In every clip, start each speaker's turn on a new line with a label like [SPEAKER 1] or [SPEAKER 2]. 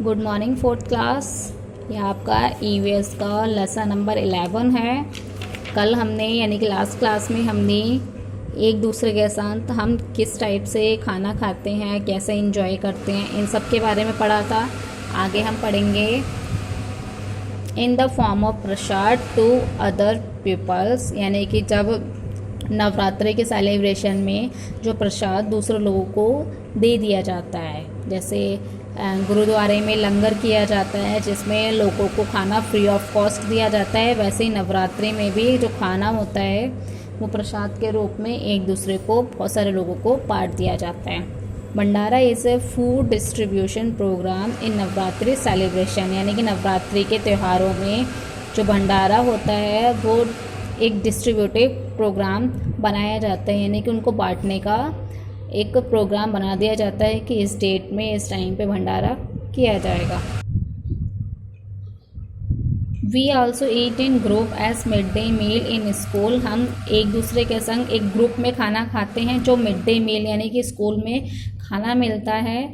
[SPEAKER 1] Good morning fourth class. ये आपका EVS का लेसन नंबर 11 है। कल हमने यानी कि लास्ट क्लास में हमने एक दूसरे के साथ हम किस टाइप से खाना खाते हैं, कैसे इंजॉय करते हैं, इन सब के बारे में पढ़ा था। आगे हम पढ़ेंगे in the form of prasad to other peoples, यानी कि जब नवरात्रि के सेलिब्रेशन में जो प्रसाद दूसरे लोगों को दे दिया जाता है, जैसे गुरुद्वारे में लंगर किया जाता है जिसमें लोगों को खाना फ्री ऑफ कॉस्ट दिया जाता है, वैसे ही नवरात्रि में भी जो खाना होता है वो प्रसाद के रूप में एक दूसरे को, बहुत सारे लोगों को बांट दिया जाता है। Bhandara is a food distribution programme in Navratri celebration, यानी कि नवरात्रि के त्योहारों में जो भंडारा होता है वो एक डिस्ट्रीब्यूटिव प्रोग्राम बनाया जाता है, यानी कि उनको बांटने का एक प्रोग्राम बना दिया जाता है कि इस डेट में इस टाइम पे भंडारा किया जाएगा। We also eat in group as mid day meal in school, हम एक दूसरे के संग एक ग्रुप में खाना खाते हैं। जो मिड डे मील यानी कि स्कूल में खाना मिलता है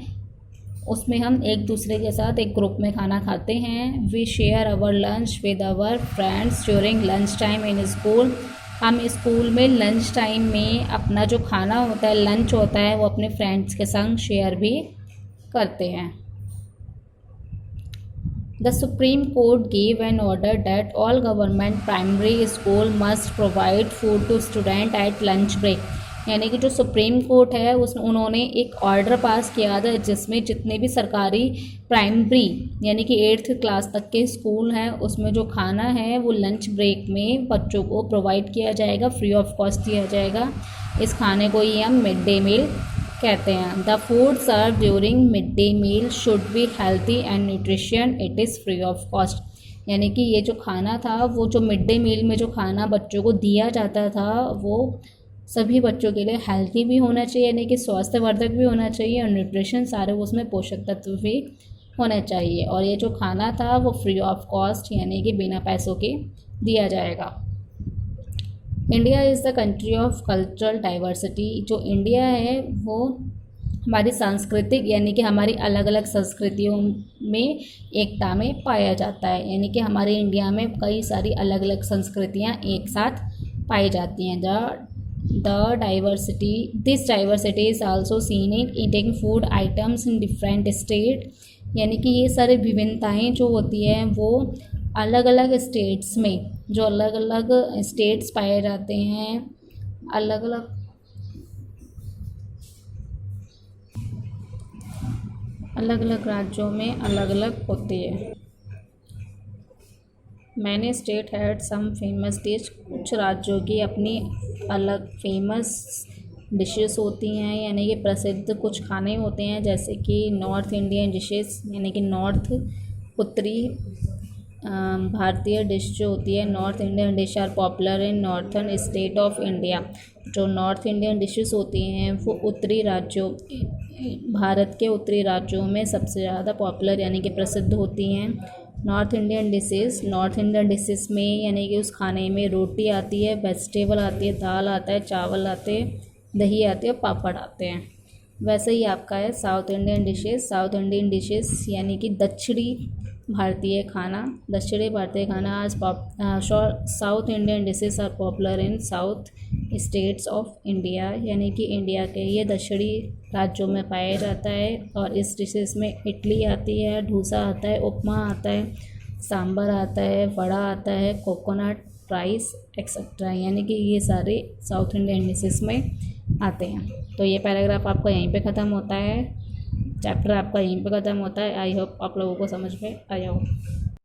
[SPEAKER 1] उसमें हम एक दूसरे के साथ एक ग्रुप में खाना खाते हैं। We share our lunch with our friends during lunch time in school, हम स्कूल में लंच टाइम में अपना जो खाना होता है, लंच होता है, वो अपने फ्रेंड्स के संग शेयर भी करते हैं। The supreme court give an order that all government primary school must provide food to student at lunch break, यानी कि जो सुप्रीम कोर्ट है उसमें उन्होंने एक ऑर्डर पास किया था जिसमें जितने भी सरकारी प्राइमरी यानी कि 8th क्लास तक के स्कूल हैं उसमें जो खाना है वो लंच ब्रेक में बच्चों को प्रोवाइड किया जाएगा, फ्री ऑफ कॉस्ट दिया जाएगा। इस खाने को ही हम मिड डे मील कहते हैं। The food serve during mid day meal should be healthy and nutrition, it is free of cost, यानी कि ये जो खाना था वो जो मिड डे मील में जो खाना बच्चों को दिया जाता था वो सभी बच्चों के लिए हेल्थी भी होना चाहिए, यानी कि स्वास्थ्यवर्धक भी होना चाहिए और न्यूट्रिशन सारे उसमें पोषक तत्व भी होने चाहिए। और ये जो खाना था वो फ्री ऑफ कॉस्ट यानी कि बिना पैसों के दिया जाएगा। India is the country of cultural diversity, जो इंडिया है वो हमारी सांस्कृतिक यानी कि हमारी अलग अलग संस्कृतियों में एकता में पाया जाता है, यानी कि हमारे इंडिया में कई सारी अलग अलग संस्कृतियाँ एक साथ पाई जाती हैं। This diversity is also seen in eating food items in different state, यानी कि ये सारी विभिन्नताएं जो होती हैं वो अलग अलग स्टेट्स में, जो अलग अलग स्टेट्स पाए जाते हैं, अलग अलग राज्यों में अलग अलग होती है। Many state had some famous dish, कुछ राज्यों की अपनी अलग फेमस डिशेस होती हैं, यानी कि प्रसिद्ध कुछ खाने होते हैं, जैसे कि नॉर्थ इंडियन डिशेस, यानी कि नॉर्थ उत्तरी भारतीय डिश जो होती है, north Indian dish are popular in northern state of India, जो नॉर्थ इंडियन डिशेस होती हैं वो उत्तरी राज्यों, भारत के उत्तरी राज्यों में सबसे ज़्यादा पॉपुलर यानी कि प्रसिद्ध होती हैं। नॉर्थ इंडियन डिशेस में यानी कि उस खाने में रोटी आती है, वेजिटेबल आती है, दाल आता है, चावल आते हैं, दही आती है, पापड़ आते हैं। वैसे ही आपका है साउथ इंडियन डिशेस यानी कि दक्षिणी भारतीय खाना आज south Indian dishes are popular in south states of India, यानी कि इंडिया के ये दक्षिणी राज्यों में पाया जाता है। और इस डिशेस में इडली आती है, डोसा आता है, उपमा आता है, सांभर आता है, वड़ा आता है, कोकोनट राइस एक्सेट्रा, यानी कि ये सारे साउथ इंडियन डिशेस में आते हैं। तो ये पैराग्राफ आपका यहीं पे ख़त्म होता है, चैप्टर आपका यहीं पे ख़त्म होता है। आई होप आप लोगों को समझ में आया हो।